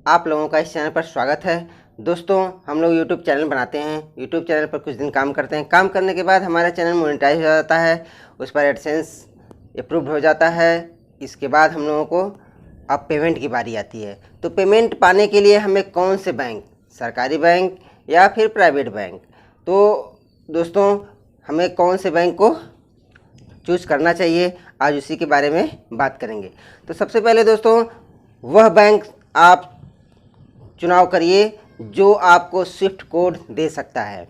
आप लोगों का इस चैनल पर स्वागत है। दोस्तों, हम लोग यूट्यूब चैनल बनाते हैं। यूट्यूब चैनल पर कुछ दिन काम करते हैं। काम करने के बाद हमारा चैनल मोनेटाइज हो जाता है, उस पर एडसेंस अप्रूव हो जाता है। इसके बाद हम लोगों को अब पेमेंट की बारी आती है। तो पेमेंट पाने के लिए हमें कौन से बैंक, सरकारी बैंक या फिर प्राइवेट बैंक, तो दोस्तों हमें कौन से बैंक को चूज़ करना चाहिए, आज उसी के बारे में बात करेंगे। तो सबसे पहले दोस्तों, वह बैंक आप चुनाव करिए जो आपको स्विफ्ट कोड दे सकता है।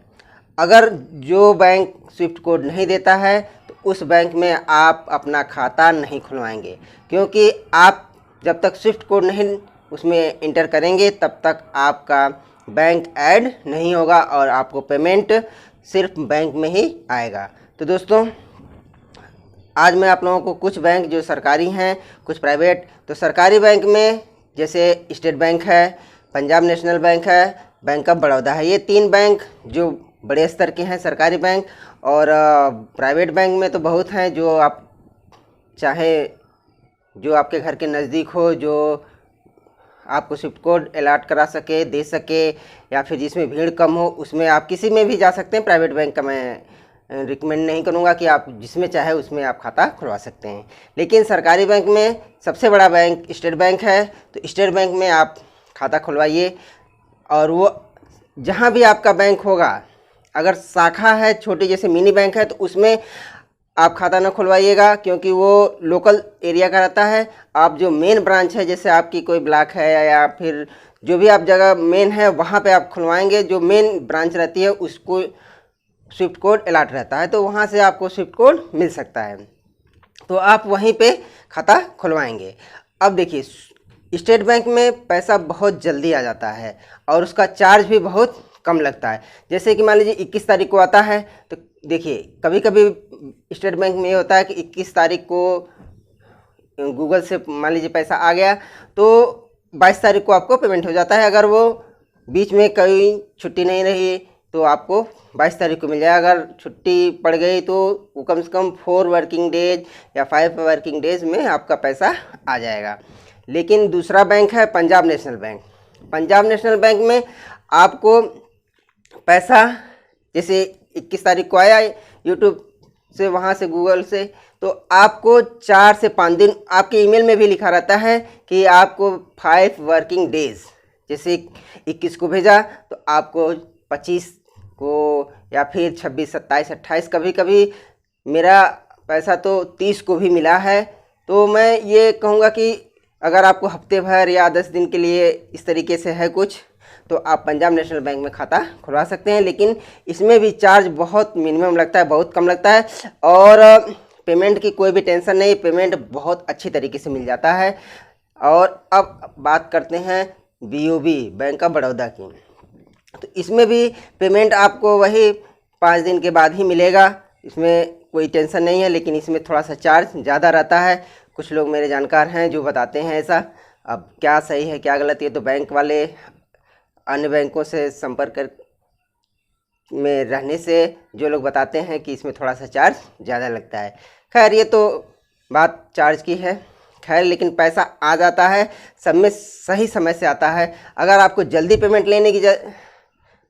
अगर जो बैंक स्विफ्ट कोड नहीं देता है तो उस बैंक में आप अपना खाता नहीं खुलवाएंगे, क्योंकि आप जब तक स्विफ्ट कोड नहीं उसमें इंटर करेंगे तब तक आपका बैंक ऐड नहीं होगा और आपको पेमेंट सिर्फ बैंक में ही आएगा। तो दोस्तों, आज मैं आप लोगों को कुछ बैंक जो सरकारी हैं, कुछ प्राइवेट। तो सरकारी बैंक में जैसे स्टेट बैंक है, पंजाब नेशनल बैंक है, बैंक ऑफ बड़ौदा है। ये तीन बैंक जो बड़े स्तर के हैं सरकारी बैंक। और प्राइवेट बैंक में तो बहुत हैं जो आप चाहे जो आपके घर के नज़दीक हो, जो आपको स्विफ्ट कोड अलॉट करा सके, दे सके, या फिर जिसमें भीड़ कम हो उसमें आप किसी में भी जा सकते हैं। प्राइवेट बैंक का मैं रिकमेंड नहीं करूँगा कि आप जिसमें चाहे उसमें आप खाता खुलवा सकते हैं। लेकिन सरकारी बैंक में सबसे बड़ा बैंक स्टेट बैंक है, तो स्टेट बैंक में आप खाता खुलवाइए। और वो जहाँ भी आपका बैंक होगा, अगर शाखा है छोटी जैसे मिनी बैंक है तो उसमें आप खाता ना खुलवाइएगा, क्योंकि वो लोकल एरिया का रहता है। आप जो मेन ब्रांच है, जैसे आपकी कोई ब्लॉक है या फिर जो भी आप जगह मेन है वहाँ पे आप खुलवाएंगे। जो मेन ब्रांच रहती है उसको स्विफ्ट कोड अलॉट रहता है, तो वहाँ से आपको स्विफ्ट कोड मिल सकता है, तो आप वहीं पे खाता खुलवाएंगे। अब देखिए, स्टेट बैंक में पैसा बहुत जल्दी आ जाता है और उसका चार्ज भी बहुत कम लगता है। जैसे कि मान लीजिए 21 तारीख को आता है, तो देखिए कभी कभी स्टेट बैंक में ये होता है कि 21 तारीख को गूगल से मान लीजिए पैसा आ गया तो 22 तारीख को आपको पेमेंट हो जाता है। अगर वो बीच में कोई छुट्टी नहीं रही तो आपको 22 तारीख को मिल जाएगा। अगर छुट्टी पड़ गई तो वो कम से कम 4 वर्किंग डेज या 5 वर्किंग डेज में आपका पैसा आ जाएगा। लेकिन दूसरा बैंक है Punjab national bank. Punjab national bank में आपको पैसा जैसे 21 तारीख को आया यूट्यूब से, वहाँ से गूगल से, तो आपको 4 से 5 दिन, आपके ईमेल में भी लिखा रहता है कि आपको 5 वर्किंग डेज, जैसे 21 को भेजा तो आपको 25 को या फिर 26, 27, 28, कभी कभी मेरा पैसा तो 30 को भी मिला है। तो मैं ये कहूँगा कि अगर आपको हफ्ते भर या 10 दिन के लिए इस तरीके से है कुछ, तो आप पंजाब नेशनल बैंक में खाता खुलवा सकते हैं। लेकिन इसमें भी चार्ज बहुत मिनिमम लगता है, बहुत कम लगता है, और पेमेंट की कोई भी टेंशन नहीं, पेमेंट बहुत अच्छी तरीके से मिल जाता है। और अब बात करते हैं BOB, बैंक ऑफ बड़ौदा की। तो इसमें भी पेमेंट आपको वही 5 दिन के बाद ही मिलेगा, इसमें कोई टेंशन नहीं है। लेकिन इसमें थोड़ा सा चार्ज ज़्यादा रहता है। कुछ लोग मेरे जानकार हैं जो बताते हैं ऐसा। अब क्या सही है क्या गलत, ये तो बैंक वाले अन्य बैंकों से संपर्क में रहने से जो लोग बताते हैं कि इसमें थोड़ा सा चार्ज ज़्यादा लगता है। खैर, ये तो बात चार्ज की है। खैर, लेकिन पैसा आ जाता है, सब में सही समय से आता है। अगर आपको जल्दी पेमेंट लेने की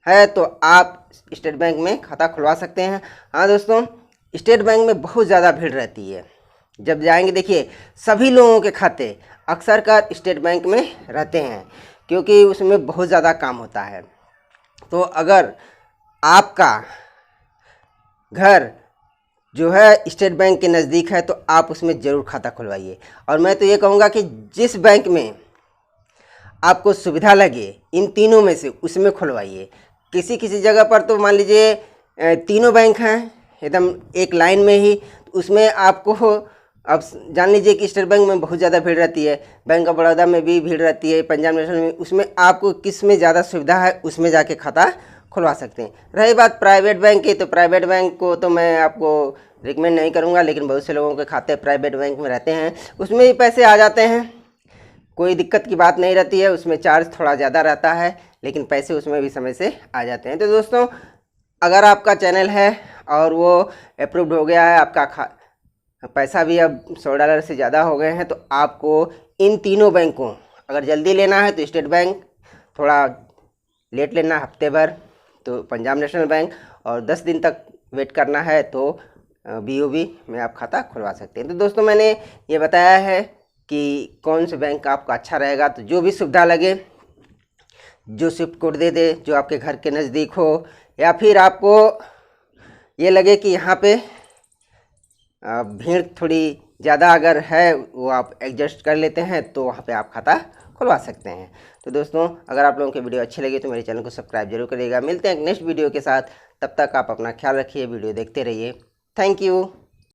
है तो आप स्टेट बैंक में खाता खुलवा सकते हैं। हाँ दोस्तों, स्टेट बैंक में बहुत ज़्यादा भीड़ रहती है। जब जाएंगे देखिए सभी लोगों के खाते अक्सर कर स्टेट बैंक में रहते हैं, क्योंकि उसमें बहुत ज़्यादा काम होता है। तो अगर आपका घर जो है स्टेट बैंक के नज़दीक है तो आप उसमें ज़रूर खाता खुलवाइए। और मैं तो ये कहूँगा कि जिस बैंक में आपको सुविधा लगे इन तीनों में से उसमें खुलवाइए। किसी किसी जगह पर तो मान लीजिए तीनों बैंक हैं एकदम एक लाइन में ही, तो उसमें आपको, अब जान लीजिए कि स्टेट बैंक में बहुत ज़्यादा भीड़ रहती है, बैंक ऑफ बड़ौदा में भी भीड़ रहती है, पंजाब नेशनल में, उसमें आपको किस में ज़्यादा सुविधा है उसमें जाके खाता खुलवा सकते हैं। रही बात प्राइवेट बैंक की, तो प्राइवेट बैंक को तो मैं आपको रिकमेंड नहीं करूँगा, लेकिन बहुत से लोगों के खाते प्राइवेट बैंक में रहते हैं, उसमें भी पैसे आ जाते हैं, कोई दिक्कत की बात नहीं रहती है। उसमें चार्ज थोड़ा ज़्यादा रहता है लेकिन पैसे उसमें भी समय से आ जाते हैं। तो दोस्तों, अगर आपका चैनल है और वो अप्रूव्ड हो गया है, आपका पैसा भी अब $100 से ज़्यादा हो गए हैं, तो आपको इन तीनों बैंकों अगर जल्दी लेना है तो स्टेट बैंक, थोड़ा लेट लेना हफ्ते भर तो पंजाब नेशनल बैंक, और 10 दिन तक वेट करना है तो BOB में आप खाता खुलवा सकते हैं। तो दोस्तों मैंने ये बताया है कि कौन से बैंक आपका अच्छा रहेगा। तो जो भी सुविधा लगे, जो स्विफ्ट कोड दे दे, जो आपके घर के नज़दीक हो, या फिर आपको ये लगे कि यहाँ पे भीड़ थोड़ी ज़्यादा अगर है, वो आप एडजस्ट कर लेते हैं, तो वहाँ पे आप खाता खुलवा सकते हैं। तो दोस्तों अगर आप लोगों की वीडियो अच्छी लगी तो मेरे चैनल को सब्सक्राइब जरूर करिएगा। मिलते हैं एक नेक्स्ट वीडियो के साथ, तब तक आप अपना ख्याल रखिए, वीडियो देखते रहिए। Thank you.